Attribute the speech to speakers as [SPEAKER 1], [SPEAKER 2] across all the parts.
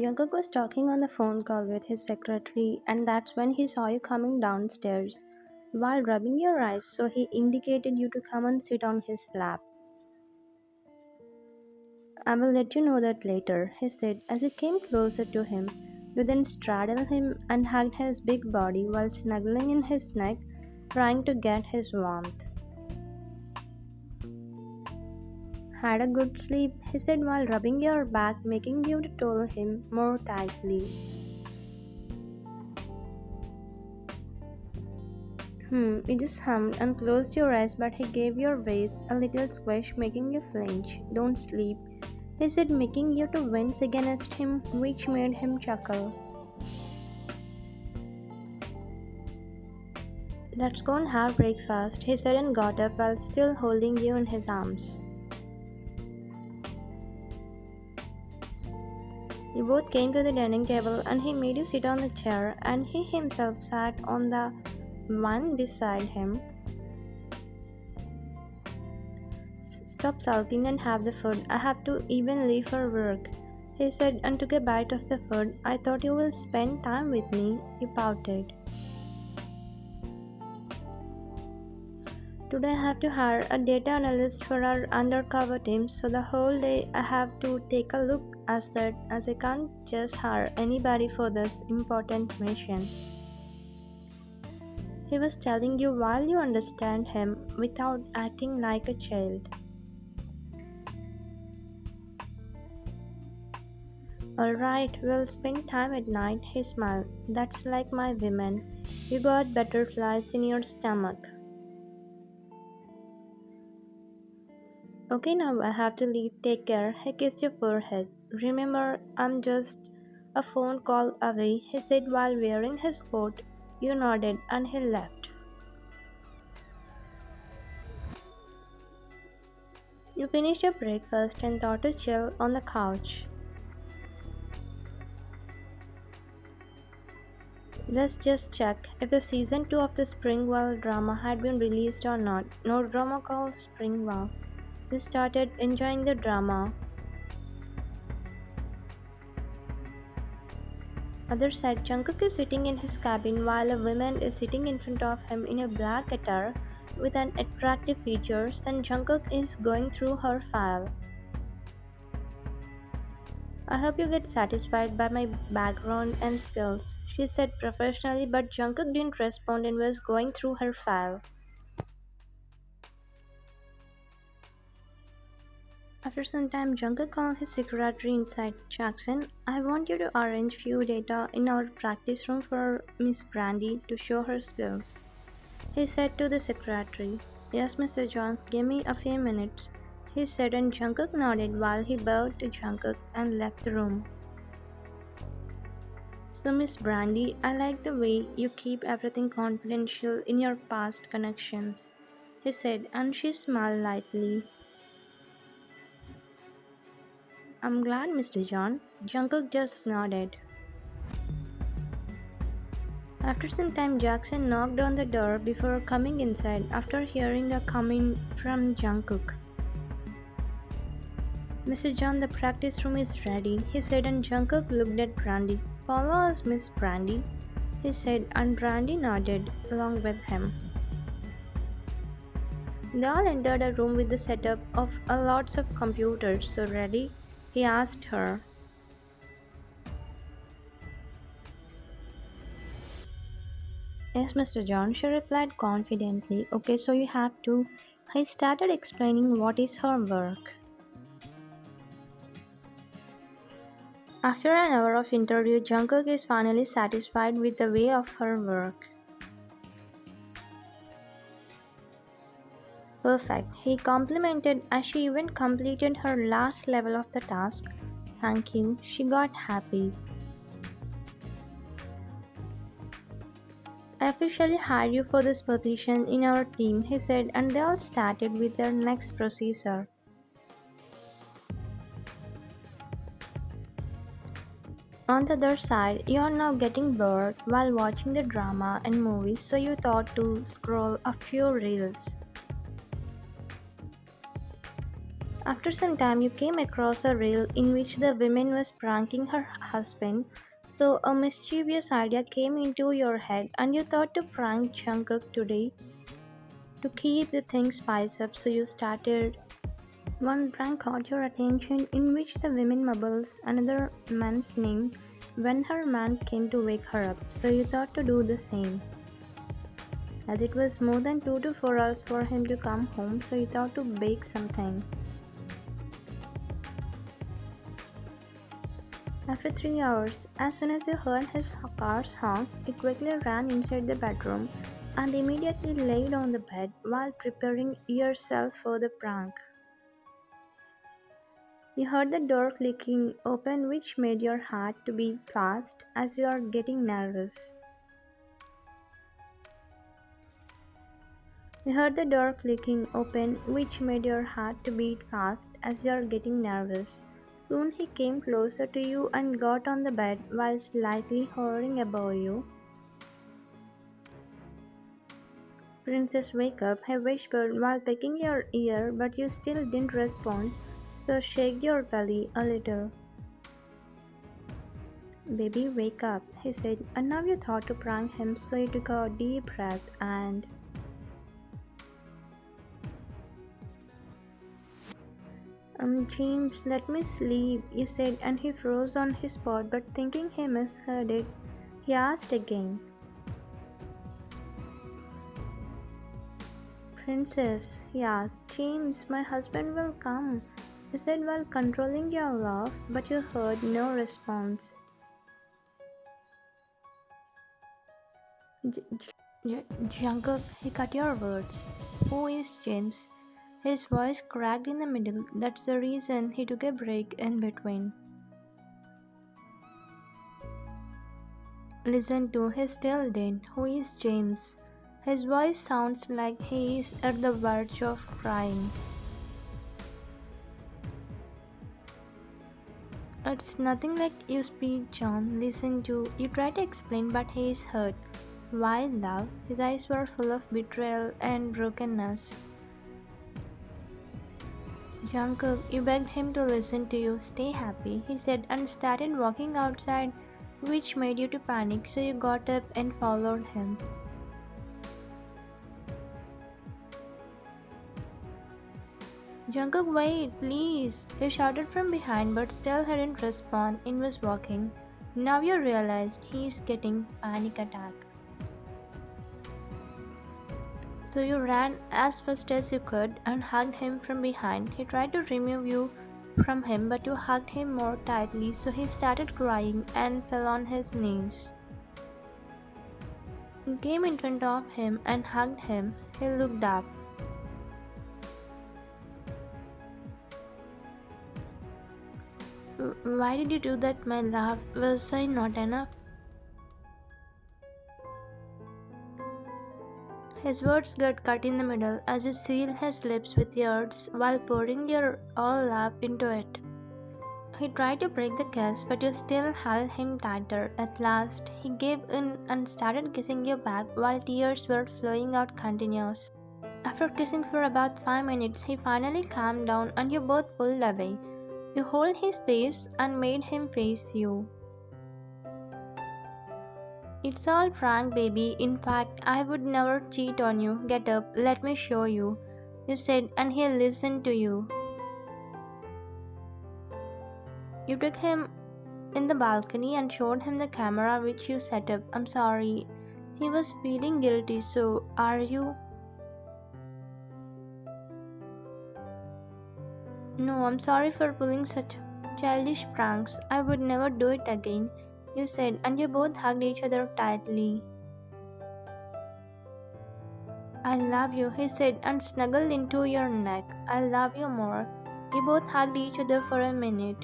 [SPEAKER 1] Jungkook was talking on the phone call with his secretary, and that's when he saw you coming downstairs while rubbing your eyes, so he indicated you to come and sit on his lap. I will let you know that later, he said as you came closer to him. You then straddled him and hugged his big body while snuggling in his neck, trying to get his warmth. Had a good sleep, he said while rubbing your back, making you to twirl him more tightly. You just hummed and closed your eyes, but he gave your waist a little squish, making you flinch. Don't sleep, he said, making you to wince against him, which made him chuckle. Let's go and have breakfast, he said and got up while still holding you in his arms. You both came to the dining table and he made you sit on the chair and he himself sat on the one beside him. Stop sulking and have the food. I have to even leave for work, he said and took a bite of the food. I thought you will spend time with me, he pouted. Today I have to hire a data analyst for our undercover team, so the whole day I have to take a look as I can't just hire anybody for this important mission. He was telling you while you understand him without acting like a child. Alright, we'll spend time at night, he smiled. That's like my women. You got butterflies in your stomach. Okay, now I have to leave. Take care. He kissed your forehead. Remember, I'm just a phone call away, he said while wearing his coat. You nodded and he left. You finished your breakfast and thought to chill on the couch. Let's just check if the season 2 of the Springwell drama had been released or not. No drama called Springwell. You started enjoying the drama. Other side, Jungkook is sitting in his cabin while a woman is sitting in front of him in a black attire with an attractive features. Then Jungkook is going through her file. I hope you get satisfied by my background and skills, she said professionally, but Jungkook didn't respond and was going through her file. After some time, Jungkook called his secretary inside. Jackson, I want you to arrange few data in our practice room for Miss Brandy to show her skills, he said to the secretary. Yes, Mr. John, give me a few minutes, he said, and Jungkook nodded while he bowed to Jungkook and left the room. So, Miss Brandy, I like the way you keep everything confidential in your past connections, he said, and she smiled lightly. I'm glad, Mr. John. Jungkook just nodded. After some time, Jackson knocked on the door before coming inside after hearing a comment from Jungkook. Mr. John, the practice room is ready, he said, and Jungkook looked at Brandy. Follow us, Miss Brandy, he said, and Brandy nodded along with him. They all entered a room with the setup of lots of computers. So ready? He asked her. Yes, Mr. John, she replied confidently. Okay, so you have to. He started explaining what is her work. After an hour of interview, Jungkook is finally satisfied with the way of her work. Perfect, he complimented as she even completed her last level of the task. Thank you, she got happy. I officially hired you for this position in our team, he said, and they all started with their next procedure. On the other side, you are now getting bored while watching the drama and movies, so you thought to scroll a few reels. After some time, you came across a reel in which the woman was pranking her husband, so a mischievous idea came into your head, and you thought to prank Jungkook today to keep the thing spiced up, so you started. One prank caught your attention in which the woman mumbles another man's name when her man came to wake her up, so you thought to do the same. As it was more than 2 to 4 hours for him to come home, so you thought to bake something. After 3 hours, as soon as you heard his car's honk, you quickly ran inside the bedroom and immediately laid on the bed while preparing yourself for the prank. You heard the door clicking open, which made your heart to beat fast as you are getting nervous. You heard the door clicking open, which made your heart to beat fast as you are getting nervous. Soon he came closer to you and got on the bed while slightly hovering above you. Princess, wake up, he whispered while pecking your ear, but you still didn't respond, so shake your belly a little. Baby, wake up, he said, and now you thought to prank him, so you took a deep breath and James, let me sleep, you said, and he froze on his spot, but thinking he misheard it, he asked again. Princess, he asked, James, my husband will come, you said while controlling your laugh, but you heard no response. Jungkook, he cut your words. Who is James? His voice cracked in the middle. That's the reason he took a break in between. Listen to, he's still dead. Who is James? His voice sounds like he is at the verge of crying. It's nothing like you speak, John. Listen to, you try to explain, but he is hurt. Why, love? His eyes were full of betrayal and brokenness. Jungkook, you begged him to listen to you. Stay happy, he said, and started walking outside, which made you to panic, so you got up and followed him. Jungkook, wait, please, he shouted from behind, but still hadn't responded and was walking. Now you realized he is getting panic attack. So you ran as fast as you could and hugged him from behind. He tried to remove you from him, but you hugged him more tightly, so he started crying and fell on his knees. You came in front of him and hugged him. He looked up. Why did you do that, my love? Was I not enough? His words got cut in the middle as you sealed his lips with yours while pouring your all love into it. He tried to break the kiss, but you still held him tighter. At last, he gave in and started kissing you back while tears were flowing out continuously. After kissing for about 5 minutes, he finally calmed down and you both pulled away. You held his face and made him face you. It's all prank, baby. In fact, I would never cheat on you. Get up, let me show you, you said, and he listened to you. You took him in the balcony and showed him the camera which you set up. I'm sorry. He was feeling guilty, so are you? No, I'm sorry for pulling such childish pranks. I would never do it again, you said, and you both hugged each other tightly. I love you, he said, and snuggled into your neck. I love you more. You both hugged each other for a minute.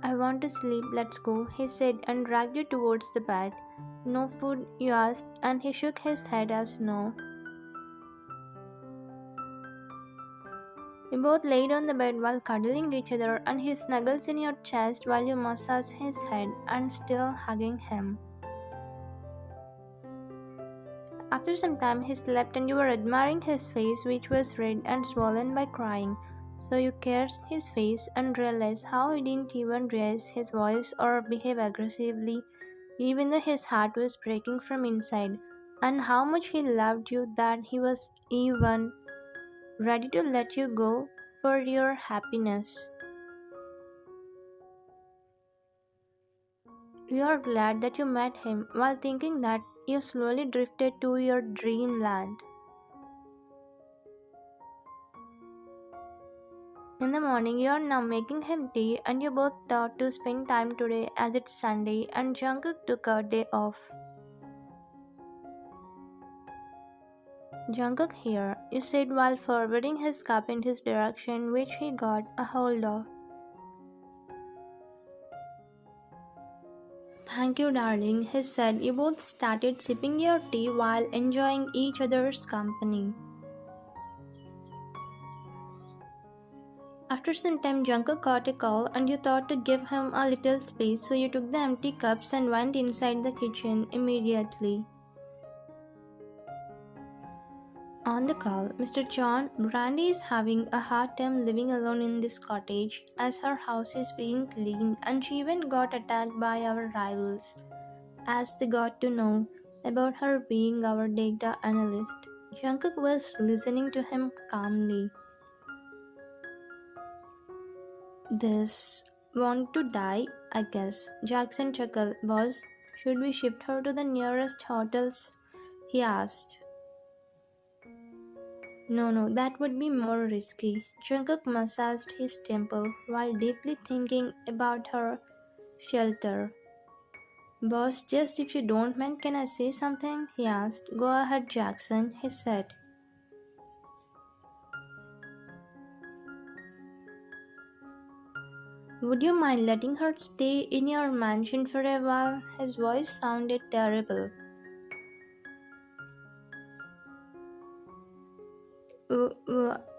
[SPEAKER 1] I want to sleep, let's go, he said, and dragged you towards the bed. No food, you asked, and he shook his head as no. You both laid on the bed while cuddling each other, and he snuggles in your chest while you massage his head and still hugging him. After some time, he slept and you were admiring his face, which was red and swollen by crying. So you cursed his face and realized how he didn't even raise his voice or behave aggressively, even though his heart was breaking from inside, and how much he loved you that he was even ready to let you go for your happiness. You are glad that you met him while thinking that you slowly drifted to your dreamland. In the morning, you are now making him tea, and you both thought to spend time today as it's Sunday and Jungkook took a day off. Jungkook here, you said while forwarding his cup in his direction, which he got a hold of. Thank you, darling, he said. You both started sipping your tea while enjoying each other's company. After some time, Jungkook got a call and you thought to give him a little space, so you took the empty cups and went inside the kitchen immediately. On the call, Mr. John, Brandy is having a hard time living alone in this cottage as her house is being cleaned and she even got attacked by our rivals as they got to know about her being our data analyst. Jungkook was listening to him calmly. This want to die, I guess. Jackson chuckled. Boss, should we shift her to the nearest hotels? He asked. No, that would be more risky. Jungkook massaged his temple while deeply thinking about her shelter. Boss, just if you don't mind, can I say something? He asked. Go ahead, Jackson, he said. Would you mind letting her stay in your mansion for a while? His voice sounded terrible.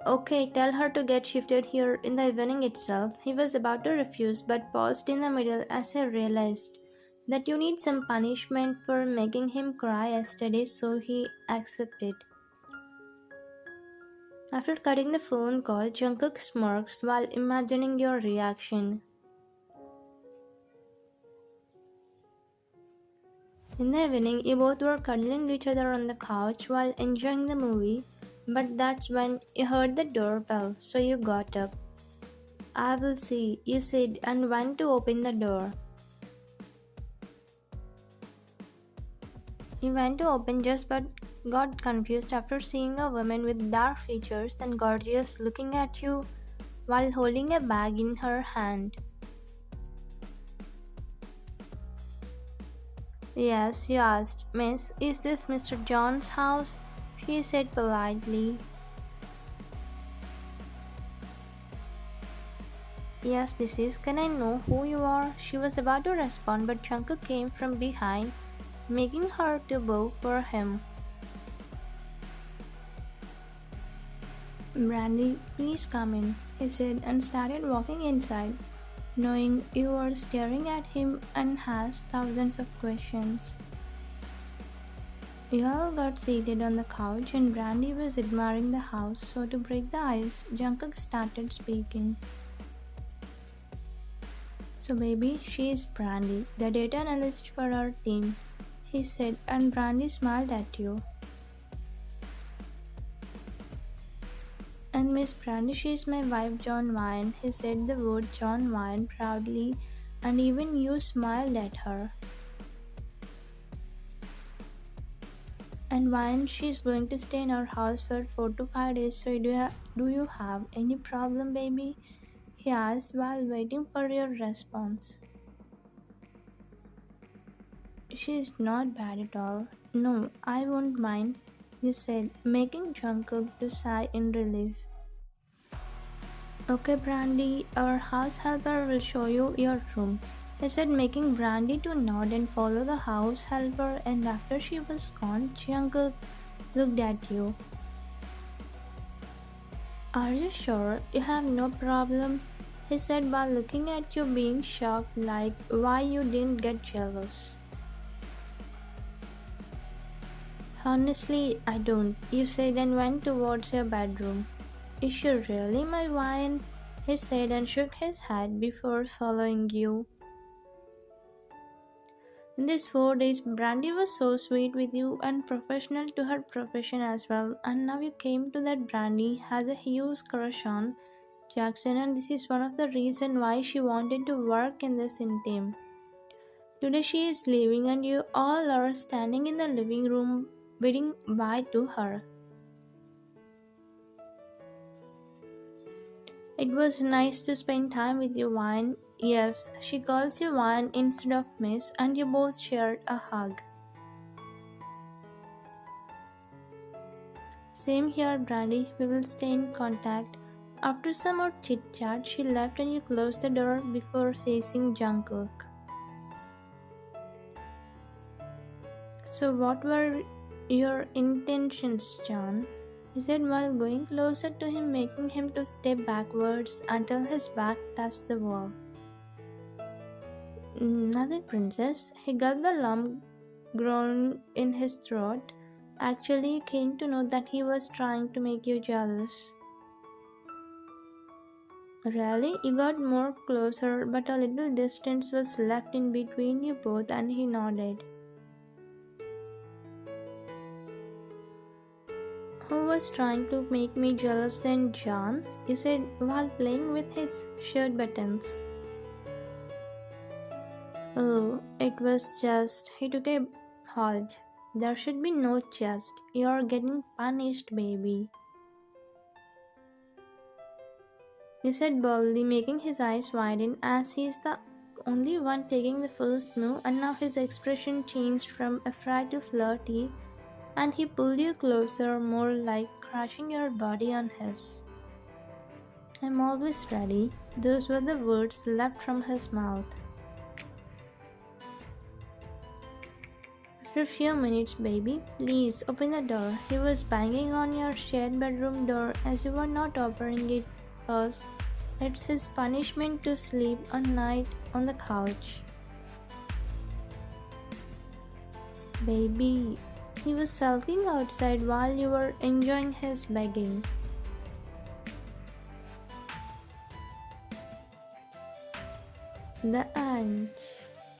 [SPEAKER 1] Okay, tell her to get shifted here in the evening itself. He was about to refuse but paused in the middle as he realized that you need some punishment for making him cry yesterday, so he accepted. After cutting the phone call, Jungkook smirks while imagining your reaction. In the evening, you both were cuddling each other on the couch while enjoying the movie, but that's when you heard the doorbell, so you got up. I will see, you said, and went to open the door. You went to open just but got confused after seeing a woman with dark features and gorgeous looking at you while holding a bag in her hand. Yes, you asked, Miss, is this Mr. John's house? She said politely. Yes, this is. Can I know who you are? She was about to respond, but Jungkook came from behind, making her to bow for him. Brandy, please come in, he said and started walking inside, knowing you were staring at him and has thousands of questions. You all got seated on the couch and Brandy was admiring the house, so to break the ice, Jungkook started speaking. So baby, she is Brandy, the data analyst for our team, he said, and Brandy smiled at you. And Miss Brandy, she is my wife John Wine, he said the word John Wine proudly, and even you smiled at her. And Wine, she is going to stay in our house for 4 to 5 days, so do you have any problem, baby? He asked while waiting for your response. She is not bad at all. No, I won't mind, you said, making Jungkook to sigh in relief. Okay, Brandy, our house helper will show you your room, he said, making Brandy to nod and follow the house helper, and after she was gone, Jungkook looked at you. Are you sure you have no problem? He said while looking at you being shocked like why you didn't get jealous. Honestly, I don't, you said and went towards your bedroom. Is she really my wine? He said and shook his head before following you. In these 4 days, Brandy was so sweet with you and professional to her profession as well. And now you came to that Brandy has a huge crush on Jackson, and this is one of the reasons why she wanted to work in this in team. Today she is leaving, and you all are standing in the living room bidding bye to her. It was nice to spend time with you, Wine. Yes, she calls you Wine instead of Miss, and you both shared a hug. Same here, Brandy. We will stay in contact. After some more chit chat, she left and you closed the door before facing Jungkook. So, what were your intentions, John? He said while going closer to him, making him to step backwards until his back touched the wall. Nothing, princess. He gulped the lump growing in his throat. Actually, came to know that he was trying to make you jealous. Really? You got more closer, but a little distance was left in between you both, and he nodded. Who was trying to make me jealous then, John? He said while playing with his shirt buttons. Oh, it was just. He took a halt. There should be no just. You're getting punished, baby. He said boldly, making his eyes widen as he is the only one taking the first move, and now his expression changed from afraid to flirty, and he pulled you closer, more like crushing your body on his. I'm always ready. Those were the words left from his mouth. After a few minutes, baby, please open the door. He was banging on your shared bedroom door as you were not opening it because it's his punishment to sleep a night on the couch. Baby, he was sulking outside while you were enjoying his begging. The end.